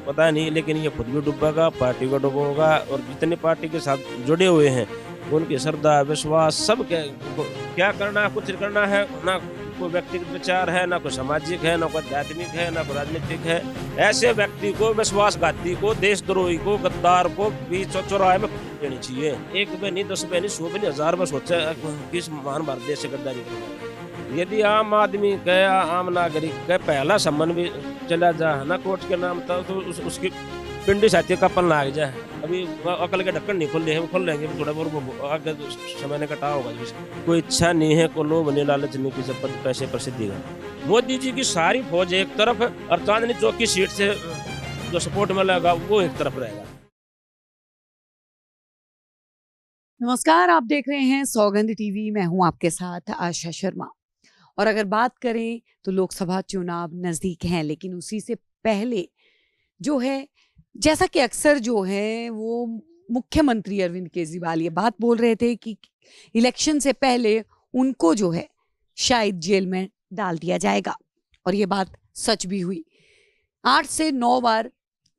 पता नहीं, लेकिन ये खुद भी डूबेगा, पार्टी को डुबोगा, और जितने पार्टी के साथ जुड़े हुए हैं उनकी श्रद्धा विश्वास सब क्या करना है, कुछ करना है ना। कोई व्यक्तिगत विचार है, ना कोई सामाजिक है, ना कोई आध्यात्मिक है, ना कोई राजनीतिक है। ऐसे व्यक्ति को, विश्वासघाती को, देशद्रोही को, गद्दार को बीच चौराहे में देनी चाहिए। 1 में नहीं, 10 में नहीं, 100 में नहीं, 1000 में सोचे किस महान भारत देश से गद्दारी करेगा। यदि आम आदमी का, आम नागरिक का पहला सम्मान भी चला जाए ना कोर्ट के नाम तक, तो उसकी पिंडी साथी कपल ना आ जाए। अभी अकल के ढक्कन नहीं खुल रहे हैं, वो खुल लेंगे थोड़ा बहुत आगे, तो समय ने कटा होगा। कोई इच्छा नहीं है, कोई लोभ नहीं, लालच नहीं, किसी पद पैसे प्रसिद्धि का। मोदी जी की सारी फौज एक तरफ और चांदनी चौक की सीट से जो सपोर्ट मिलेगा वो एक तरफ रहेगा। नमस्कार, आप देख रहे हैं सौगंध टीवी। मैं हूं आपके साथ आशा शर्मा। और अगर बात करें तो लोकसभा चुनाव नजदीक हैं, लेकिन उसी से पहले जो है, जैसा कि अक्सर जो है वो मुख्यमंत्री अरविंद केजरीवाल ये बात बोल रहे थे कि इलेक्शन से पहले उनको जो है शायद जेल में डाल दिया जाएगा, और ये बात सच भी हुई। 8 से 9 बार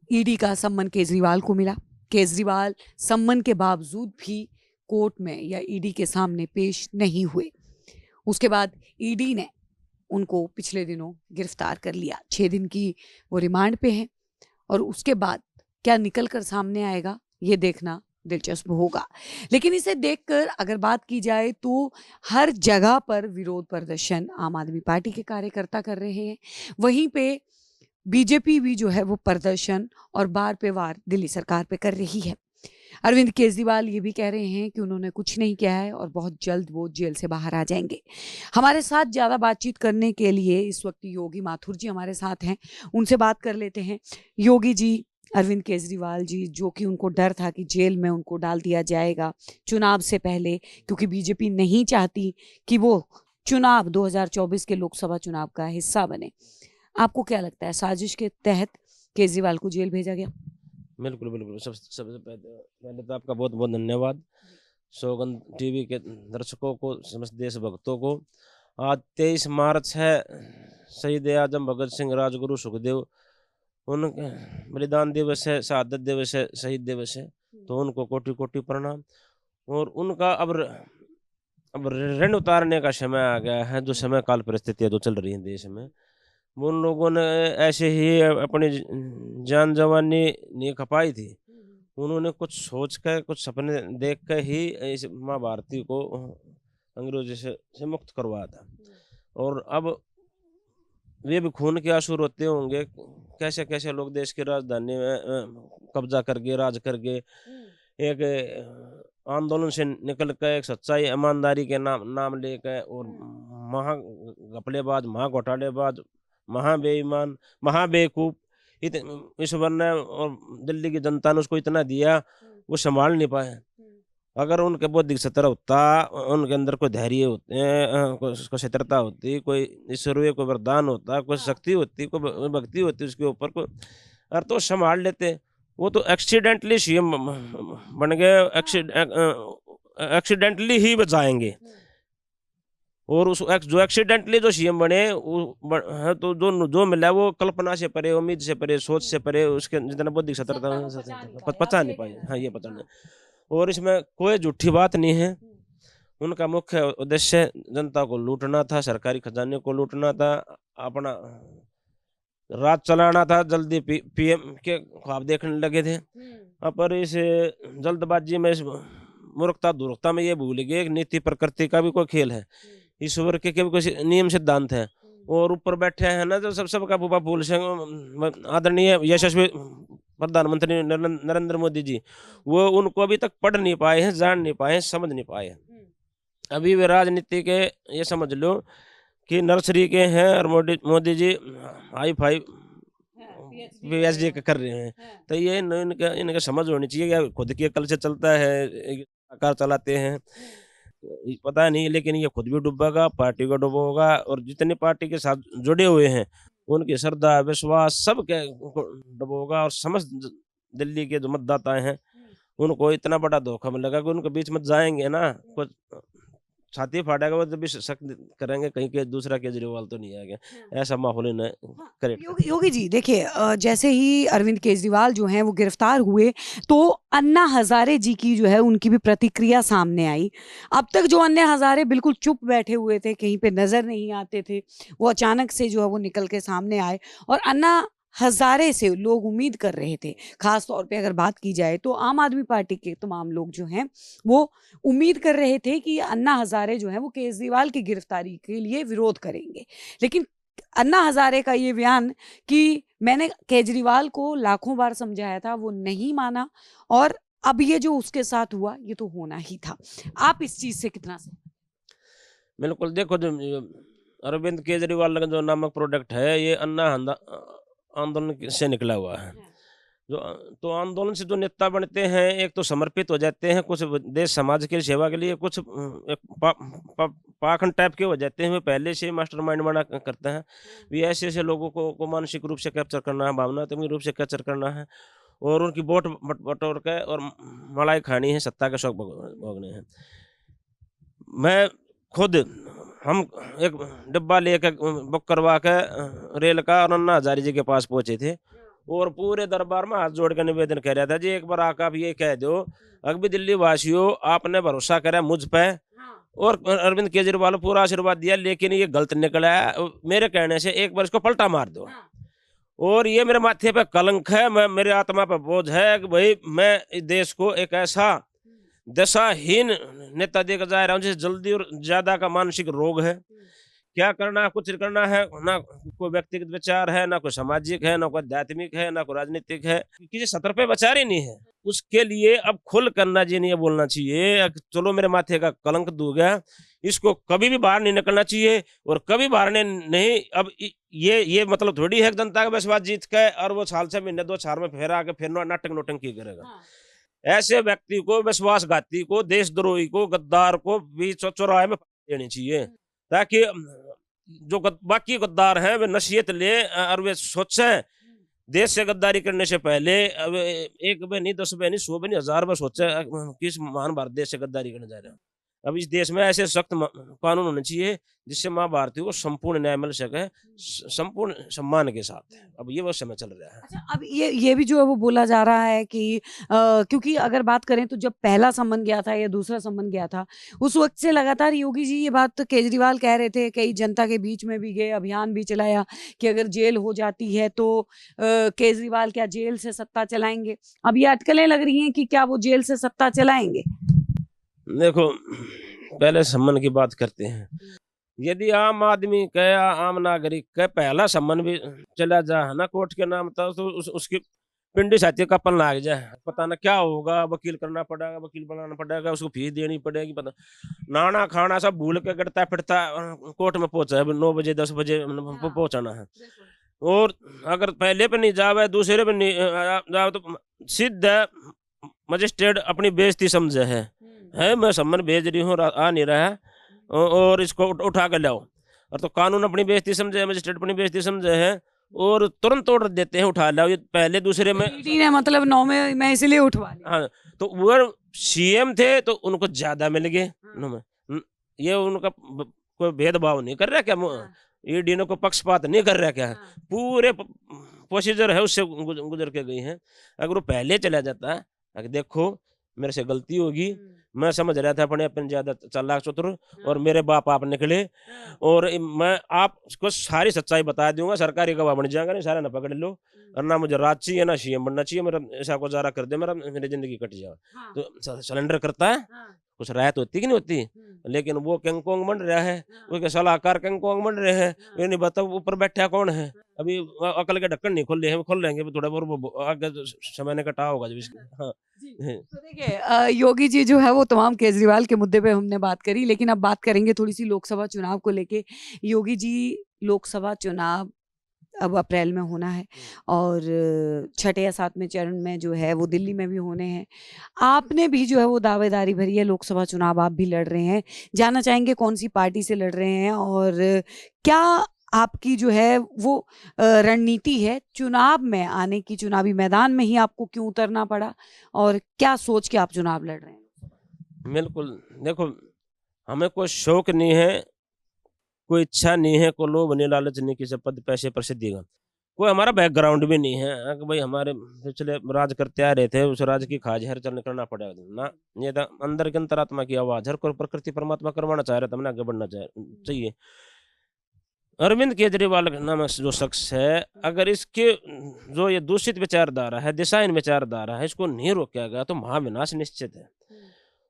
ईडी का सम्मन केजरीवाल को मिला। केजरीवाल सम्मन के बावजूद भी कोर्ट में या ईडी के सामने पेश नहीं हुए। उसके बाद ईडी ने उनको पिछले दिनों गिरफ्तार कर लिया। 6 दिन की वो रिमांड पे हैं, और उसके बाद क्या निकल कर सामने आएगा ये देखना दिलचस्प होगा। लेकिन इसे देखकर अगर बात की जाए तो हर जगह पर विरोध प्रदर्शन आम आदमी पार्टी के कार्यकर्ता कर रहे हैं। वहीं पे बीजेपी भी जो है वो प्रदर्शन और बार पे वार दिल्ली सरकार पे कर रही है। अरविंद केजरीवाल ये भी कह रहे हैं कि उन्होंने कुछ नहीं किया है और बहुत जल्द वो जेल से बाहर आ जाएंगे। हमारे साथ ज़्यादा बातचीत करने के लिए इस वक्त योगी माथुर जी हमारे साथ हैं, उनसे बात कर लेते हैं। योगी जी, अरविंद केजरीवाल जी, जो कि उनको डर था कि जेल में उनको डाल दिया जाएगा चुनाव से पहले, क्योंकि बीजेपी नहीं चाहती कि वो चुनाव 2024 के लोकसभा चुनाव का हिस्सा बने। आपको क्या लगता है, साजिश के तहत केजरीवाल को जेल भेजा गया? बिल्कुल बिल्कुल, सबसे पहले तो आपका बहुत बहुत धन्यवाद। सौगंध टीवी के दर्शकों को, समस्त देशभक्तों को। आज 23 मार्च है, शहीद आजम भगत सिंह, राजगुरु सुखदेव, उन बलिदान दिवस है, शहादत दिवस है, शहीद दिवस है। तो उनको कोटि कोटि प्रणाम। और उनका अब ऋण उतारने का समय आ गया है। जो समय काल परिस्थितियाँ जो चल रही हैं देश में, उन लोगों ने ऐसे ही अपनी जान जवानी नहीं खपाई थी। उन्होंने कुछ सोच कर, कुछ सपने देख कर ही इस माँ भारती को अंग्रेजों से मुक्त करवाया था। और अब वे भी खून के आंसू रोते होंगे, कैसे कैसे लोग देश की राजधानी में कब्जा करके, राज करके, एक आंदोलन से निकल कर, एक सच्चाई ईमानदारी के नाम लेकर, और महा घपलेबाज, महा घोटालेबाज, महा बेईमान, महा बेवकूफ ईश्वर ने और दिल्ली की जनता ने उसको इतना दिया, वो संभाल नहीं पाए। अगर उनके बौद्धिक स्तर होता, उनके अंदर कोई धैर्य होते, कोई शत्रता होती, कोई ईश्वरीय कोई वरदान होता, कोई शक्ति होती, कोई भक्ति होती उसके ऊपर, कोई अरे तो संभाल लेते। वो तो एक्सीडेंटली सीएम बन गए, एक्सीडेंटली ही बचाएंगे। और उस जो एक्सीडेंटली जो सीएम बने है, तो जो मिला वो कल्पना से परे, उम्मीद से परे, सोच से परे, उसके जितना बौद्धिक सतर्कता पचा नहीं पाए। हाँ, ये पता नहीं। और इसमें कोई झूठी बात नहीं है। उनका मुख्य उद्देश्य जनता को लूटना था, सरकारी खजाने को लूटना था, अपना राज चलाना था, जल्दी पीएम के ख्वाब देखने लगे थे। पर इस जल्दबाजी में, इस मूर्खता दुर्खता में ये भूल गए कि नीति प्रकृति का भी कोई खेल है, ईश्वर के कोई नियम सिद्धांत है। और ऊपर बैठे हैं ना जो सबका फूफा फूल सिंह, आदरणीय यशस्वी प्रधानमंत्री नरेंद्र मोदी जी, वो उनको अभी तक पढ़ नहीं पाए हैं, जान नहीं पाए हैं, समझ नहीं पाए हैं। अभी वे राजनीति के, ये समझ लो कि नर्सरी के हैं, और Modi ji hi fi PhD कर रहे हैं। तो ये इनका समझ होनी चाहिए कि खुद की अकल से चलता है, सरकार चलाते हैं, पता नहीं, लेकिन ये खुद भी डूबेगा, पार्टी को डुबोगा, और जितने पार्टी के साथ जुड़े हुए हैं उनकी श्रद्धा विश्वास सब के डुबोगा। और समस्त दिल्ली के जो मतदाता हैं उनको इतना बड़ा धोखा मिलेगा कि उनके बीच में जाएंगे ना, कुछ छाती फाड़ेगा वो, तो भी शक करेंगे कहीं के दूसरा केजरीवाल तो नहीं आएगा। ऐसा माहौल ही न क्रिएट योगी योगी जी देखिए, जैसे ही अरविंद केजरीवाल जो हैं वो गिरफ्तार हुए तो अन्ना हजारे जी की जो है उनकी भी प्रतिक्रिया सामने आई। अब तक जो अन्ना हजारे बिल्कुल चुप बैठे हुए थे, कहीं पे नजर नहीं आते थे, वो अचानक से जो है वो निकल के सामने आए और अन्ना हजारे से लोग उम्मीद कर रहे थे। खास तौर पे अगर बात की जाए तो आम आदमी पार्टी के तमाम लोग जो हैं वो उम्मीद कर रहे थे कि अन्ना हजारे जो है वो केजरीवाल की गिरफ्तारी के लिए विरोध करेंगे। लेकिन अन्ना हजारे का ये बयान कि मैंने केजरीवाल को लाखों बार समझाया था, वो नहीं माना और अब ये जो उसके साथ हुआ ये तो होना ही था। आप इस चीज से कितना से बिल्कुल। देखो जो अरविंद केजरीवाल का जो नामक प्रोडक्ट है, ये आंदोलन से निकला हुआ है। जो तो आंदोलन से जो नेता बनते हैं, एक तो समर्पित हो जाते हैं कुछ देश समाज की सेवा के लिए, कुछ एक पाखंड टाइप के हो जाते हैं, वे पहले से मास्टरमाइंड बना करते हैं। भी ऐसे ऐसे लोगों को मानसिक रूप से कैप्चर करना है, भावनात्मक रूप से कैप्चर करना है और उनकी वोट बटोर के और मलाई खानी है, सत्ता के शौक भोगने हैं। मैं खुद हम एक डिब्बा लेकर बुक करवा के रेल का और अन्ना हजारे जी के पास पहुंचे थे और पूरे दरबार में हाथ जोड़ कर निवेदन कर रहा था जी, एक बार आकर आप ये कह दो अभी दिल्ली वासियों, आपने भरोसा करा मुझ पे और अरविंद केजरीवाल पूरा आशीर्वाद दिया, लेकिन ये गलत निकला है। मेरे कहने से एक बार इसको पलटा मार दो और ये मेरे माथे पे कलंक है, मैं मेरे आत्मा पे बोझ है कि भाई मैं इस देश को एक ऐसा दशाहीन नेता देकर जा रहा हूँ जिसे जल्दी और ज्यादा का मानसिक रोग है। क्या करना है, कुछ करना है ना, कोई व्यक्तिगत विचार है, ना कोई सामाजिक है, ना कोई आध्यात्मिक है, ना कोई राजनीतिक है, किसी सतर पे विचार ही नहीं है। उसके लिए अब खुल करना जी नहीं बोलना चाहिए, चलो मेरे माथे का कलंक दूर गया, इसको कभी भी बाहर नहीं निकलना चाहिए और कभी बाहर नहीं। अब ये मतलब थोड़ी है जनता का विश्वास जीत के और वो साल 6 महीने 2 साल में फिर आके फिर नाटक नोटंकी करेगा। ऐसे व्यक्ति को, विश्वासघाती को, देशद्रोही को, गद्दार को भी चौराहे में देनी चाहिए, ताकि जो बाकी गद्दार हैं वे नसीहत ले और वे सोचें देश से गद्दारी करने से पहले। अब एक बार नहीं, 10 बार नहीं, 100 बार नहीं, 1000 बार सोचे किस महान भारत देश से गद्दारी करने जा रहे हैं। अब इस देश में ऐसे सख्त कानून होने चाहिए जिससे माँ भारती को संपूर्ण न्याय मिल सके, संपूर्ण सम्मान के साथ। अब ये वो समय चल रहा है। अच्छा, अब ये भी जो है वो बोला जा रहा है कि क्योंकि अगर बात करें तो जब पहला सम्मन गया था या दूसरा सम्मन गया था, उस वक्त से लगातार योगी जी ये बात तो केजरीवाल कह रहे थे, कई जनता के बीच में भी गए, अभियान भी चलाया कि अगर जेल हो जाती है तो केजरीवाल क्या जेल से सत्ता चलाएंगे। अब ये अटकलें लग रही हैं कि क्या वो जेल से सत्ता चलाएंगे। देखो, पहले सम्मान की बात करते हैं। यदि आम आदमी का या आम नागरिक का पहला सम्मान भी चला जाए ना कोर्ट के नाम था, तो उसकी पिंडी साथी कपन लाग जाए, पता ना क्या होगा, वकील करना पड़ेगा, वकील बनाना पड़ेगा, उसको फीस देनी पड़ेगी, पता नाना खाना सब भूल के गिरता फिरता कोर्ट में पहुंचा है, 9 बजे 10 बजे पहुंचाना है। और अगर पहले पे नहीं जावे, दूसरे पे नहीं जावे, तो सीधा मजिस्ट्रेट अपनी बेइज्जती समझे है मैं सम्मान भेज रही हूँ, आ नहीं रहा है और इसको उठा कर लाओ। और तो कानून अपनी बेइज्जती समझे, मजिस्ट्रेट अपनी बेइज्जती समझे है और तुरंत ऑर्डर देते हैं उठा लाओ। ये पहले दूसरे में ने मतलब 9 में मैं इसलिए उठवा लिया। हाँ, तो वो सीएम थे तो उनको ज्यादा मिल गए। ये उनका कोई भेदभाव नहीं कर रहा क्या, ईडी ने को पक्षपात नहीं कर रहा क्या, पूरे प्रोसीजर है उससे गुजर के गई हैं। अगर वो पहले चला जाता है, अगर देखो मेरे से गलती होगी, मैं समझ रहा था अपने ज्यादा चालाक चतुर और मेरे बाप आप निकले और मैं आपको सारी सच्चाई बता दूंगा, सरकारी गवाह बन जाएगा, नहीं सारा ना पकड़ लो और ना मुझे राज चाहिए ना सीएम बनना चाहिए, मेरा ऐसा गुजारा कर दे, मेरी जिंदगी कट जाए। तो सिलेंडर करता है, कुछ राहत होती कि नहीं होती, लेकिन वो किंगकोंग बन रहा है, उसके सलाहकार किंगकोंग बन रहे हैं, ये नहीं बताओ ऊपर बैठा कौन है। अभी अकल के ढक्कन नहीं खोल रहे हैं, खोल लेंगे थोड़ा बहुत आगे समय ने कटा होगा जब। हाँ तो देखिए, योगी जी जो है वो तमाम केजरीवाल के मुद्दे पे हमने बात करी, लेकिन अब बात करेंगे थोड़ी सी लोकसभा चुनाव को लेके। योगी जी, लोकसभा चुनाव अब अप्रैल में होना है और 6 या 7वें चरण में जो है वो दिल्ली में भी होने हैं। आपने भी जो है वो दावेदारी भरी है, लोकसभा चुनाव आप भी लड़ रहे हैं। जानना चाहेंगे कौन सी पार्टी से लड़ रहे हैं और क्या आपकी जो है वो रणनीति है चुनाव में आने की, चुनावी मैदान में ही आपको क्यों उतरना पड़ा और क्या सोच के आप चुनाव लड़ रहे हैं। बिल्कुल। देखो, हमें कोई शौक नहीं है, कोई इच्छा नहीं है, कोई लोभ नहीं, लालच नहीं, किसी पद पैसे प्रसिद्धि का। कोई हमारा बैकग्राउंड भी नहीं है कि भाई हमारे पिछले राज करते आ रहे थे, उस राज की खाज हर चलन करना पड़ेगा ना। ये तो अंदर के अंतरात्मा की आवाज, हर कोई प्रकृति परमात्मा करवाना चाह रहा था, हमने आगे बढ़ना चाहिए। अरविंद केजरीवाल नामक जो शख्स है, अगर इसके जो ये दूषित विचारधारा है, दिशाहीन विचारधारा है, इसको नहीं रोका गया तो महाविनाश निश्चित है।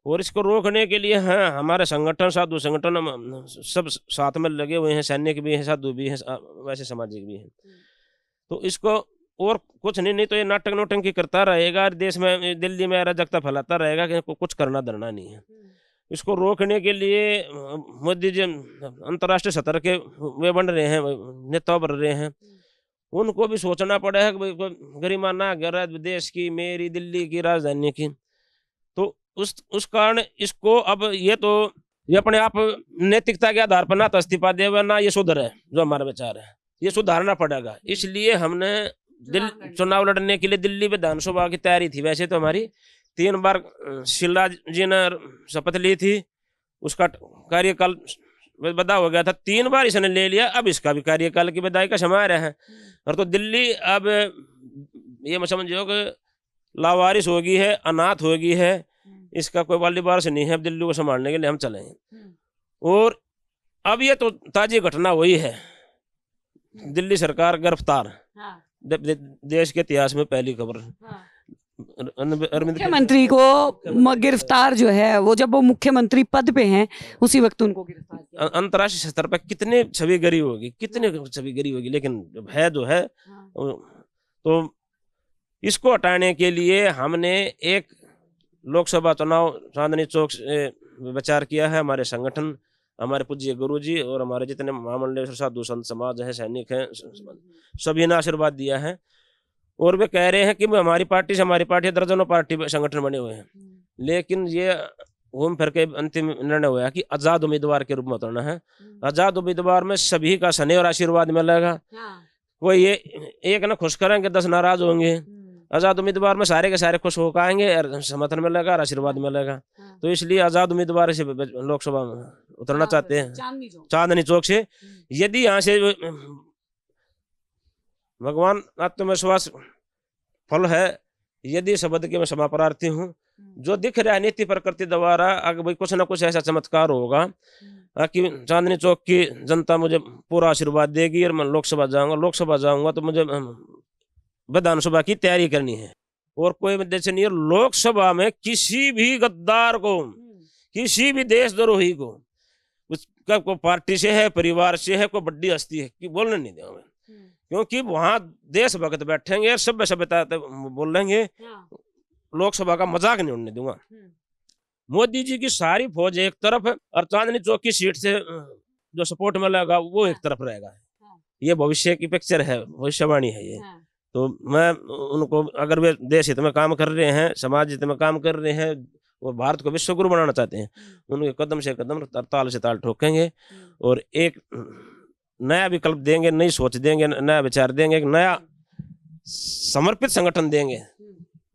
और इसको रोकने के लिए हमारे संगठन, साधु संगठन सब साथ में लगे हुए हैं, सैनिक भी हैं, साधु भी हैं, वैसे सामाजिक भी हैं। तो इसको और कुछ नहीं तो ये नाटक नोटंकी करता रहेगा, देश में दिल्ली में अराजकता फैलाता रहेगा कि कुछ करना धरना नहीं है। इसको रोकने के लिए मोदी जी अंतर्राष्ट्रीय स्तर के वे बन रहे हैं, नेता बन रहे हैं, उनको भी सोचना पड़ा है कि गरिमाना गैर देश की, मेरी दिल्ली की राजधानी की। तो उस कारण इसको अब ये अपने आप नैतिकता के आधार पर ना तो इस्तीफा देगा, ना ये सुधर है, जो हमारा विचार है ये सुधारना पड़ेगा। इसलिए हमने चुनाव लड़ने के लिए दिल्ली विधानसभा की तैयारी थी। वैसे तो हमारी 3 बार शीला जी ने शपथ ली थी, उसका कार्यकाल विदा हो गया था, 3 बार इसने ले लिया, अब इसका भी कार्यकाल की विदाई का समय आ रहा है। और तो दिल्ली अब ये मैं समझो कि लावारिस होगी है, अनाथ होगी है, इसका कोई वाली वारस नहीं है। अब दिल्ली को संभालने के लिए हम चले हैं। और अब ये तो ताजी घटना हुई है, दिल्ली सरकार गिरफ्तार, देश के इतिहास में पहली खबर। मुख्यमंत्री को गिरफ्तार जो है वो, जब वो मुख्यमंत्री पद पे हैं उसी वक्त उनको गिरफ्तार किया। अंतर्राष्ट्रीय स्तर पर कितने छवि गरी होगी, कितने छवि गरी होगी, लेकिन है जो है। तो इसको हटाने के लिए हमने एक लोकसभा चुनाव चांदनी चौक से विचार किया है। हमारे संगठन, हमारे पूज्य गुरुजी और हमारे जितने महामंडलेश्वर साधु संत समाज है, सैनिक हैं, सभी ने आशीर्वाद दिया है। और वे कह रहे हैं कि हमारी पार्टी से, हमारी पार्टी दर्जनों पार्टी संगठन बने हुए हैं, लेकिन ये घूम फिर के अंतिम निर्णय हुआ कि आजाद उम्मीदवार के रूप में उतरना है। आजाद उम्मीदवार में सभी का स्नेह और आशीर्वाद मिलेगा। कोई ये एक न खुश करेंगे 10 नाराज होंगे। आजाद उम्मीदवार में सारे के सारे खुश होकर आएंगे, समर्थन मिलेगा और आशीर्वाद मिलेगा। तो इसलिए आजाद उम्मीदवार से लोकसभा में उतरना चाहते हैं, चांदनी चौक से। यदि यहाँ से भगवान आत्मविश्वास फल है, यदि शब्द के मैं क्षमा प्रार्थी हूँ, जो दिख रहा है नीति प्रकृति द्वारा, अगर भाई कुछ ना कुछ ऐसा चमत्कार होगा कि चांदनी चौक की जनता मुझे पूरा आशीर्वाद देगी और मैं लोकसभा जाऊंगा तो मुझे विधानसभा की तैयारी करनी है। और कोई उद्देश्य नहीं है लोकसभा में किसी भी गद्दार को, किसी भी देशद्रोही को, उसका कोई पार्टी से है, परिवार से है, कोई बड़ी हस्ती है, कि बोलने नहीं देंगे। क्योंकि वहां देशभक्त बैठेंगे, सभ्यता बोलेंगे, लोकसभा का मजाक नहीं उड़ने दूंगा। मोदी जी की सारी फौज एक तरफ और चांदनी चौक की सीट से जो सपोर्ट मिलेगा वो एक तरफ रहेगा। ये भविष्य की पिक्चर है, भविष्यवाणी है ये। तो मैं उनको, अगर वे देश हित में काम कर रहे हैं, समाज हित में काम कर रहे हैं और भारत को विश्व गुरु बनाना चाहते हैं, उनके कदम से कदम, ताल से ताल ठोकेंगे और एक नया विकल्प देंगे, नई सोच देंगे, नया विचार देंगे, एक नया समर्पित संगठन देंगे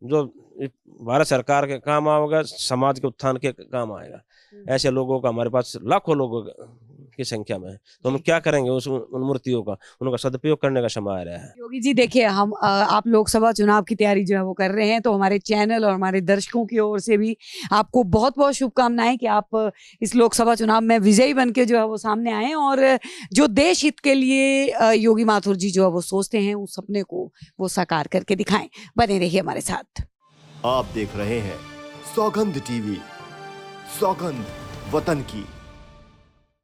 जो भारत सरकार के काम आएगा, समाज के उत्थान के काम आएगा। ऐसे लोगों का हमारे पास लाखों लोगों की संख्या में है। तो हम क्या करेंगे उन मूर्तियों का, उनका सदुपयोग करने का समय आ रहा है। योगी जी देखिए, हम आप लोकसभा चुनाव की तैयारी जो है वो कर रहे हैं, तो हमारे चैनल और हमारे दर्शकों की ओर से भी आपको बहुत बहुत शुभकामनाएं कि आप इस लोकसभा चुनाव में विजयी बन के जो है वो सामने आए और जो देश हित के लिए योगी माथुर जी जो है वो सोचते हैं, उस सपने को वो साकार करके दिखाएं। बने रहिए हमारे साथ। आप देख रहे हैं सौगंध टीवी, सौगंध वतन की।